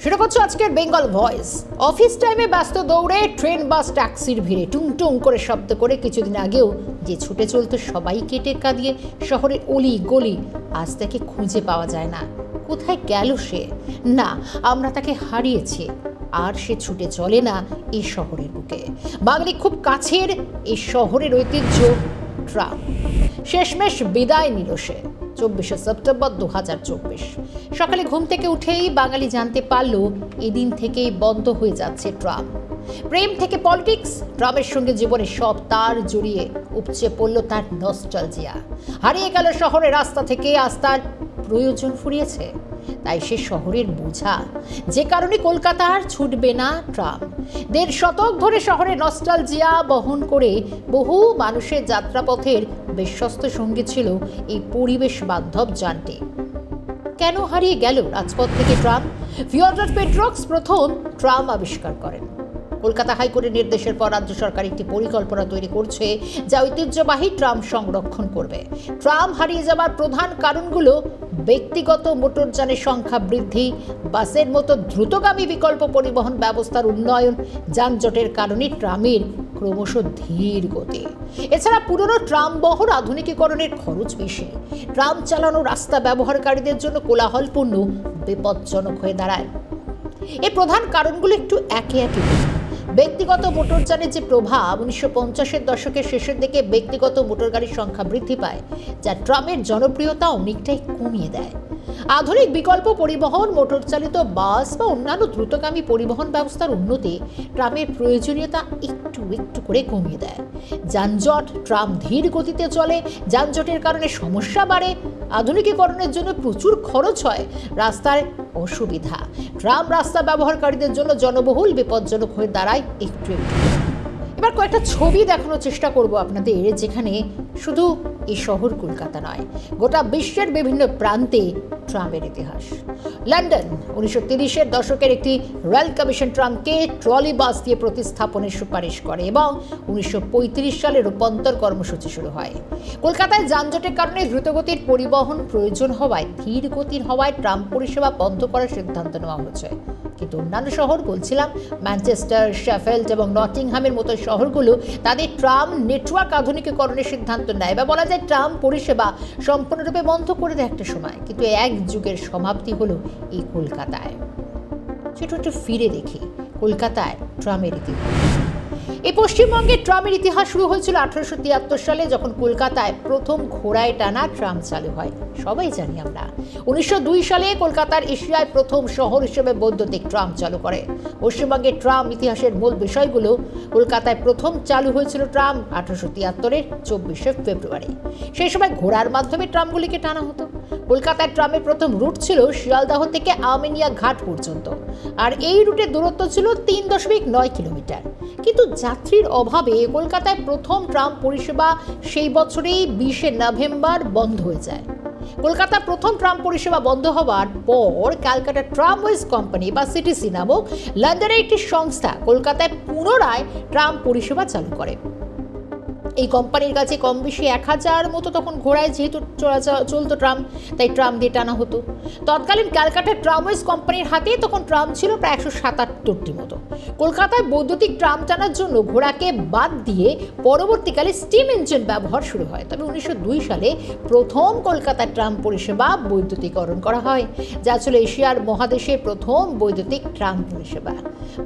শুরু করছো আজকের বেঙ্গল ভয়েস। অফিস টাইমে ব্যস্ত দৌড়ে ট্রেন বাস ট্যাক্সির ভিড়ে টুং টুং করে শব্দ করে কিছুদিন আগেও যে ছুটে চলতো সবাইকে টেক্কা দিয়ে শহরের অলি গলি, আজ তাকে খুঁজে পাওয়া যায় না। কোথায় গেল সে? না, আমরা তাকে হারিয়েছি। আর সে ছুটে চলে না এই শহরের বুকে। বাঙালি খুব কাছের এই শহরের ঐতিহ্য ট্রাম শেষমেশ বিদায় নিল সে। 24শে সেপ্টেম্বর 2024 সকালে ঘুম থেকে উঠেই বাঙালি জানতে পারল এদিন থেকেই বন্ধ হয়ে যাচ্ছে ট্রাম। প্রেম থেকে পলিটিক্স, ট্রামের সঙ্গে জীবনের সব তার জড়িয়ে উপচে পড়ল তার নস্টালজিয়া। হারিয়ে গেল শহরের রাস্তা থেকে, আজ তার প্রয়োজন ফুরিয়েছে। তাই সে শহরের বোঝা, যে কারণে কলকাতা আর ছুটবে না ট্রাম। 1.5 শতক ধরে শহরের নস্টালজিয়া বহন করে বহু মানুষের যাত্রাপথের বিশ্বস্ত সঙ্গী ছিল এই পরিবেশ বান্ধব যানটি। কেন হারিয়ে গেল রাজপথ থেকে ট্রাম? ফিওডর পেট্রক্স প্রথম ট্রাম আবিষ্কার করেন। কলকাতা হাইকোর্টের নির্দেশের পর রাজ্য সরকার একটি পরিকল্পনা তৈরি করছে যা ঐতিহ্যবাহী ট্রাম সংরক্ষণ করবে। ট্রাম হারিয়ে যাওয়ার প্রধান কারণগুলো ব্যক্তিগত মোটরযানের সংখ্যা বৃদ্ধি, বাসের মতো দ্রুতগামী বিকল্প পরিবহন ব্যবস্থার উন্নয়ন, যানজটের কারণে ট্রামের ক্রমশ ধীর গতি। এছাড়া পুরনো ট্রাম বহর আধুনিকীকরণের খরচ বেশি। ট্রাম চালানো রাস্তা ব্যবহারকারীদের জন্য কোলাহলপূর্ণ, বিপজ্জনক হয়ে দাঁড়ায়। এই প্রধান কারণগুলো একটু একে একে। ব্যক্তিগত মোটরযানের যে প্রভাব, 1950-এর দশকের শেষের দিকে ব্যক্তিগত মোটর গাড়ির সংখ্যা বৃদ্ধি পায়, যা ট্রামের জনপ্রিয়তা অনেকটাই কমিয়ে দেয়। আধুনিক বিকল্প পরিবহন, মোটরচালিত বাস বা অন্যান্য দ্রুতগামী পরিবহন ব্যবস্থার উন্নতি ট্রামের প্রয়োজনীয়তা একটু একটু করে কমিয়ে দেয়। যানজট, ট্রাম ধীর গতিতে চলে, যানজটের কারণে সমস্যা বাড়ে, আধুনিকীকরণের জন্য প্রচুর খরচ হয়, রাস্তার অসুবিধা। ট্রাম রাস্তা ব্যবহারকারীদের জন্য জনবহুল, বিপজ্জনক হয়ে দাঁড়ায় একটু একটু। এবার কয়েকটা ছবি দেখানোর চেষ্টা করব আপনাদের, যেখানে শুধু এই শহর কলকাতা নয়, গোটা বিশ্বের বিভিন্ন প্রান্তে ট্রামের ইতিহাস। লন্ডন 1930-এর দশকের একটি রয়্যাল কমিশন ট্রামকে ট্রলি বাস দিয়ে প্রতিস্থাপনের সুপারিশ করে এবং 1935 সালে রূপান্তর কর্মসূচি শুরু হয়। কলকাতায় যানজটের কারণে দ্রুতগতির পরিবহন প্রয়োজন হওয়ায়, ধীর গতির হওয়ায় ট্রাম পরিষেবা বন্ধ করার সিদ্ধান্ত নেওয়া হয়েছে। কিন্তু অন্যান্য শহর, বলছিলাম ম্যানচেস্টার, শেফিল্ড এবং নটিংহামের মতো শহরগুলো তাদের ট্রাম নেটওয়ার্ক আধুনিকীকরণের সিদ্ধান্ত নেয়, বা বলা যায় ট্রাম পরিষেবা সম্পূর্ণরূপে বন্ধ করে দেয় একটা সময়। কিন্তু এক যুগের সমাপ্তি হলো এই কলকাতায়। সেটা একটু ফিরে দেখি কলকাতায় ট্রামের ইতিহাস। এই পশ্চিমবঙ্গের ট্রামের ইতিহাস শুরু হয়েছিল 1873 সালে, যখন কলকাতায় প্রথম ঘোড়ায় টানা ট্রাম চালু হয়। সবাই জানি আমরা। 1902 সালে কলকাতার এশিয়ায় প্রথম শহর হিসেবে বৈদ্যুতিক ট্রাম চালু করে। পশ্চিমবঙ্গের ট্রাম ইতিহাসের মূল বিষয়গুলো: কলকাতায় প্রথম চালু হয়েছিল ট্রাম 1873-এর 24শে ফেব্রুয়ারি। সেই সময় ঘোড়ার মাধ্যমে ট্রামগুলিকে টানা হতো। কলকাতায় ট্রামের প্রথম রুট ছিল শিয়ালদাহ থেকে আমিনিয়া ঘাট পর্যন্ত, আর এই রুটের দূরত্ব ছিল 3.9 কিলোমিটার। কিন্তু যাত্রীর অভাবে কলকাতায় প্রথম ট্রাম পরিষেবা সেই বছরেই 20শে নভেম্বর বন্ধ হয়ে যায়। কলকাতা প্রথম ট্রাম পরিষেবা বন্ধ হওয়ার পর ক্যালকাটা ট্রামওয়েজ কোম্পানি বা সিটিসি নামক লন্ডনের একটি সংস্থা কলকাতায় পুনরায় ট্রাম পরিষেবা চালু করে। এই কোম্পানির কাছে কম বেশি 1000 মতো তখন ঘোড়ায় যেহেতু চলতো ট্রাম, তাই ট্রাম দিয়ে টানা হতো। তৎকালীন ক্যালকাটা ট্রামওয়েজ কোম্পানির হাতে তখন ট্রাম ছিল প্রায় 177টি মতো। কলকাতায় বৈদ্যুতিক ট্রাম টানার জন্য ঘোড়াকে বাদ দিয়ে পরবর্তীকালে স্টিম ইঞ্জিন ব্যবহার শুরু হয়। তবে 1902 সালে প্রথম কলকাতার ট্রাম পরিষেবা বৈদ্যুতিকরণ করা হয়, যা ছিল এশিয়ার মহাদেশে প্রথম বৈদ্যুতিক ট্রাম পরিষেবা।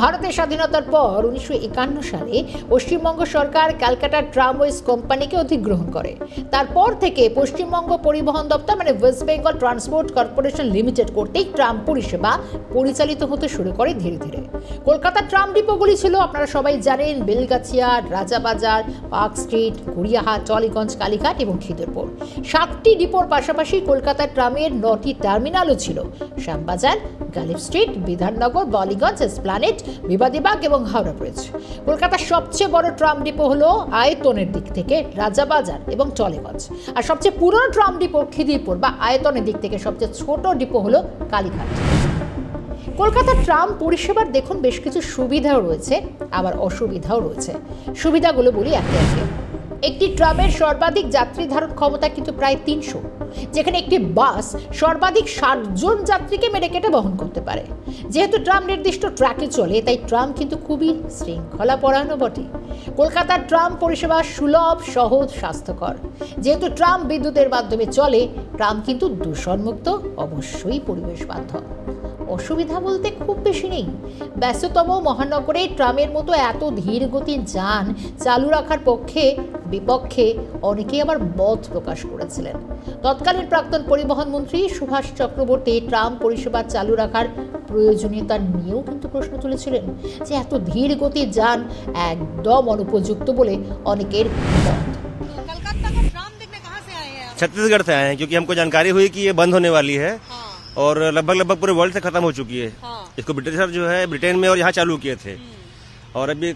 ভারতের স্বাধীনতার পর 1951 সালে পশ্চিমবঙ্গ সরকার ক্যালকাটা ট্রামওয়েজ কোম্পানিকে অধিগ্রহণ করে। তারপর থেকে পশ্চিমবঙ্গ পরিবহন দপ্তর মানে West Bengal transport corporation limited কর্তৃক ট্রাম পরিষেবা পরিচালিত হতে শুরু করে ধীরে ধীরে। কলকাতার ট্রাম ডিপোগুলি ছিল, আপনারা সবাই জানেন, বেলগাছিয়া, রাজাবাজার, পার্ক স্ট্রিট, গড়িয়াহাট, টলিগঞ্জ, কালীঘাট এবং খিদিরপুর। 7টি ডিপোর পাশাপাশি কলকাতার ট্রামের 9টি টার্মিনালও ছিল: শ্যামবাজার, গালিব স্ট্রিট, বিধাননগর, বালিগঞ্জ, এসপ্ল্যানেড, বিবাদীবাগ এবং হাওড়া ব্রিজ। কলকাতার সবচেয়ে বড় ট্রাম ডিপো হলো আয়তনের দিক থেকে রাজাবাজার এবং টলিগঞ্জ, আর সবচেয়ে পুরনো ট্রাম ডিপো খিদিরপুর বা আয়তনের দিক থেকে সবচেয়ে ছোট ডিপো হলো কালীঘাট। কলকাতার ট্রাম পরিষেবার দেখুন বেশ কিছু সুবিধাও রয়েছে, আবার অসুবিধাও রয়েছে। সুবিধাগুলো বলি একে একে। একটি ট্রামের সর্বাধিক যাত্রী ধারণ ক্ষমতা কিন্তু প্রায় 300, যেখানে একটি বাস সর্বাধিক 60 জন যাত্রীকে মেরে কেটে বহন করতে পারে। যেহেতু ট্রাম নির্দিষ্ট ট্র্যাকে চলে, তাই ট্রাম কিন্তু খুবই শৃঙ্খলাপরায়ণ বটে। কলকাতার ট্রাম পরিষেবা সুলভ, সহজ, স্বাস্থ্যকর। যেহেতু ট্রাম বিদ্যুতের মাধ্যমে চলে, ট্রাম কিন্তু দূষণমুক্ত, অবশ্যই পরিবেশ বান্ধব। অসুবিধা বলতে খুব বেশি নেই। ব্যস্ততম মহানগরে ট্রামের মতো এত ধীর গতির যান চালু রাখার পক্ষে বিপক্ষে অনেকেই আবার মত প্রকাশ করেছিলেন। তৎকালীন প্রাক্তন পরিবহন মন্ত্রী সুভাষ চক্রবর্তী ট্রাম পরিষেবা চালু রাখার প্রয়োজনীয়তা নিয়েও কিন্তু প্রশ্ন তুলেছিলেন, যে এত ধীর গতির যান একদম অনুপযুক্ত বলে অনেকের মত। छत्तीसगढ़ से आए हैं, क्योंकि हमको जानकारी हुई कि ये बंद होने वाली है और लगभग पूरे वर्ल्ड से खत्म हो चुकी है। इसको ब्रिटिशर जो है ब्रिटेन में और यहाँ चालू किए थे और अभी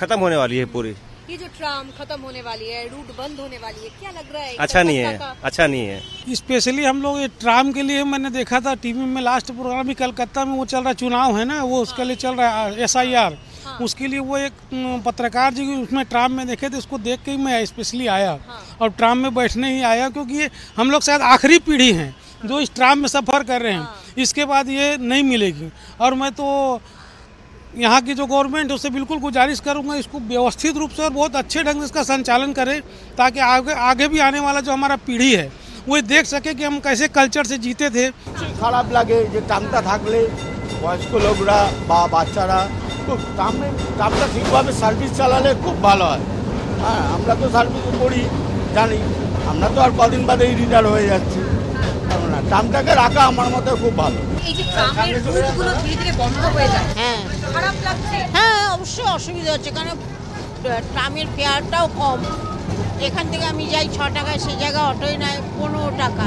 खत्म होने वाली है पूरी। ये जो ट्राम खत्म होने वाली है, रूट बंद होने वाली है, क्या लग रहा है? अच्छा नहीं है, अच्छा नहीं है। स्पेशली हम लोग ये ट्राम के लिए मैंने देखा था टीवी में, लास्ट प्रोग्राम भी कलकत्ता में वो चल रहा है, चुनाव है ना, वो उसके लिए चल रहा है SIR। उसके लिए वो एक पत्रकार जी उसमें ट्राम में देखे थे, उसको देख के ही मैं स्पेशली आया और ट्राम में बैठने ही आया, क्योंकि ये हम लोग शायद आखिरी पीढ़ी हैं जो इस ट्राम में सफ़र कर रहे हैं। इसके बाद ये नहीं मिलेगी और मैं तो यहाँ की जो गवर्नमेंट है उससे बिल्कुल गुजारिश करूँगा, इसको व्यवस्थित रूप से और बहुत अच्छे ढंग से इसका संचालन करें, ताकि आगे भी आने वाला जो हमारा पीढ़ी है वो देख सके कि हम कैसे कल्चर से जीते थे। খারাপ লাগে যে ট্রামটা থাকলে বয়স্ক লোকরা বা বাচ্চারা খুব ট্রামটা ঠিকভাবে সার্ভিস চালালে খুব ভালো হয়। হ্যাঁ, আমরা তো সার্ভিস করি, জানি, আমরা তো আর কদিন বাদেই রিটায়ার হয়ে যাচ্ছি। না, ট্রামটাকে রাখা আমার মতে খুব ভালো। এই যে ট্রামের রুটগুলো ধীরে ধীরে বন্ধ হয়ে যায়, হ্যাঁ খারাপ লাগছে। হ্যাঁ, অবশ্যই অসুবিধা হচ্ছে, কারণ ট্রামের ফেয়ারটাও কম। এখান থেকে আমি যাই 6 টাকায়, সেই জায়গায় অটোই নেয় 15 টাকা।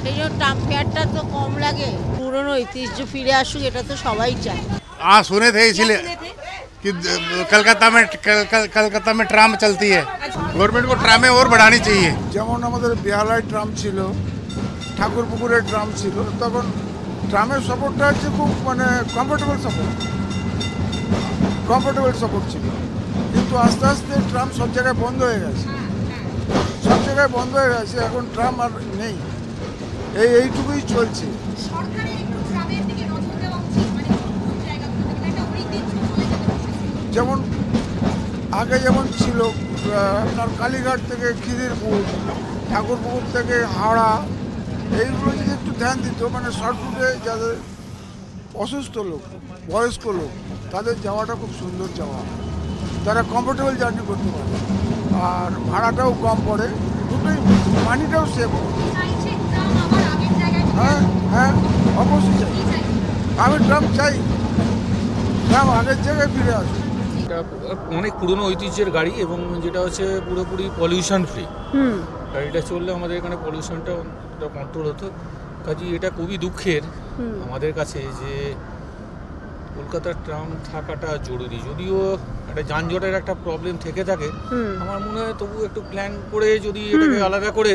সেই জন্য ট্রাম ফেয়ারটা তো কম লাগে। পুরনো ঐতিহ্য ফিরে আসুক, এটা তো সবাই চায়। हाँ, सुने थे इसीलिए कि कलकत्ता में ट्राम चलती है। गवर्नमेंट को ट्रामें और बढ़ानी चाहिए। যেমন আমাদের বেহালায় ট্রাম ছিল, ঠাকুরপুকুরের ট্রাম ছিল, তখন ট্রামের সাপোর্টটা হচ্ছে খুব মানে কমফোর্টেবল সাপোর্ট ছিল। কিন্তু আস্তে আস্তে ট্রাম সব জায়গায় বন্ধ হয়ে গেছে, এখন ট্রাম আর নেই, এইটুকুই চলছে। যেমন আগে যেমন ছিল আপনার কালীঘাট থেকে খিদিরপুর, ঠাকুরপুকুর থেকে হাওড়া, এইগুলো যদি একটু ধ্যান দিত, মানে শর্ট রুটে যাদের অসুস্থ লোক, বয়স্ক লোক, তাদের যাওয়াটা খুব সুন্দর যাওয়া, তারা কমফোর্টেবল জার্নি করতে পারে আর ভাড়াটাও কম পড়ে, দুটোই মানিটাও সেভ। হ্যাঁ, অবশ্যই চাই, আমি ট্রাম চাই, ট্রাম আগের জায়গায় ফিরে আসে। এটা অনেক পুরনো ঐতিহ্যের গাড়ি এবং যেটা হচ্ছে পুরোপুরি পলিউশন ফ্রি। গাড়িটা চললে আমাদের এখানে পলিউশনটা কন্ট্রোল হতো। কাজে এটা খুবই দুঃখের আমাদের কাছে যে কলকাতার ট্রাম থাকাটা জরুরি। যদিও একটা যানজটের একটা প্রবলেম থেকে থাকে, আমার মনে হয় তবু একটু প্ল্যান করে যদি এটাকে আলাদা করে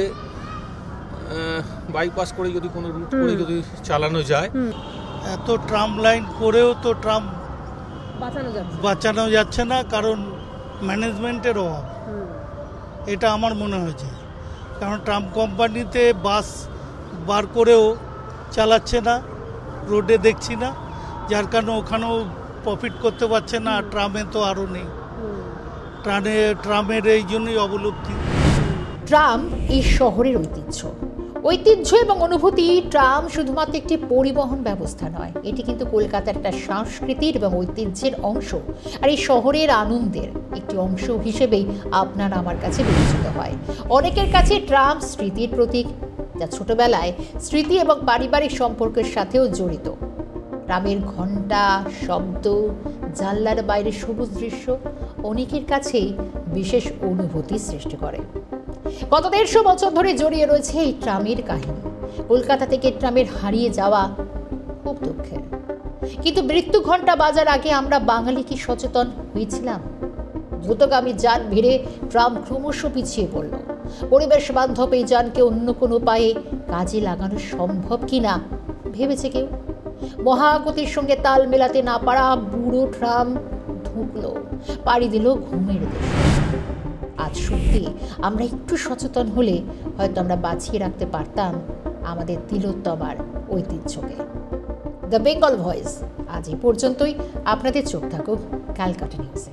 বাইপাস করে যদি কোনো রুট করে যদি চালানো যায়। এত ট্রাম লাইন করেও তো ট্রাম বাঁচানো যাচ্ছে না, কারণ ম্যানেজমেন্টের অভাব, এটা আমার মনে হয়েছে। কারণ ট্রাম কোম্পানিতে বাস বার করেও চালাচ্ছে না, রোডে দেখছি না, যার কারণে ওখানেও প্রফিট করতে পারছে না, আর ট্রামে তো আরও নেই। ট্রামের এই জন্যই অবলুপ্তি। ট্রাম এই শহরের ঐতিহ্য এবং অনুভূতি। ট্রাম শুধুমাত্র একটি পরিবহন ব্যবস্থা নয়, এটি কিন্তু কলকাতার একটা সংস্কৃতির এবং ঐতিহ্যের অংশ, আর এই শহরের আনন্দের একটি অংশ হিসেবেই আপনার আমার কাছে বিবেচিত হয়। অনেকের কাছে ট্রাম স্মৃতির প্রতীক, যা ছোটবেলায় স্মৃতি এবং পারিবারিক সম্পর্কের সাথেও জড়িত। ট্রামের ঘণ্টা, শব্দ, জানলার বাইরে সবুজ দৃশ্য অনেকের কাছেই বিশেষ অনুভূতি সৃষ্টি করে। গত 150 বছর ধরে জড়িয়ে রয়েছে এই ট্রামের কাহিনী। কলকাতা থেকে ট্রামের হারিয়ে যাওয়া খুব দুঃখের, কিন্তু মৃত্যু ঘণ্টা বাজার আগে আমরা বাঙালি কি সচেতন হয়েছিলাম? দ্রুতগামী যান ভিড়ে ট্রাম ক্রমশ পিছিয়ে পড়ল। পরিবেশ বান্ধব এই যানকে অন্য কোনো উপায়ে কাজে লাগানো সম্ভব কিনা ভেবেছে কেউ? মহাগতির সঙ্গে তাল মেলাতে না পারা বুড়ো ট্রাম ঢুকলো, পাড়ি দিল ঘুমের দেশে। আজ সত্যি আমরা একটু সচেতন হলে হয়তো আমরা বাঁচিয়ে রাখতে পারতাম আমাদের তিলোত্তমার ঐতিহ্যকে। দ্য বেঙ্গল ভয়েস আজ এই পর্যন্তই। আপনাদের চোখ থাকুক ক্যালকাটা নিউজে।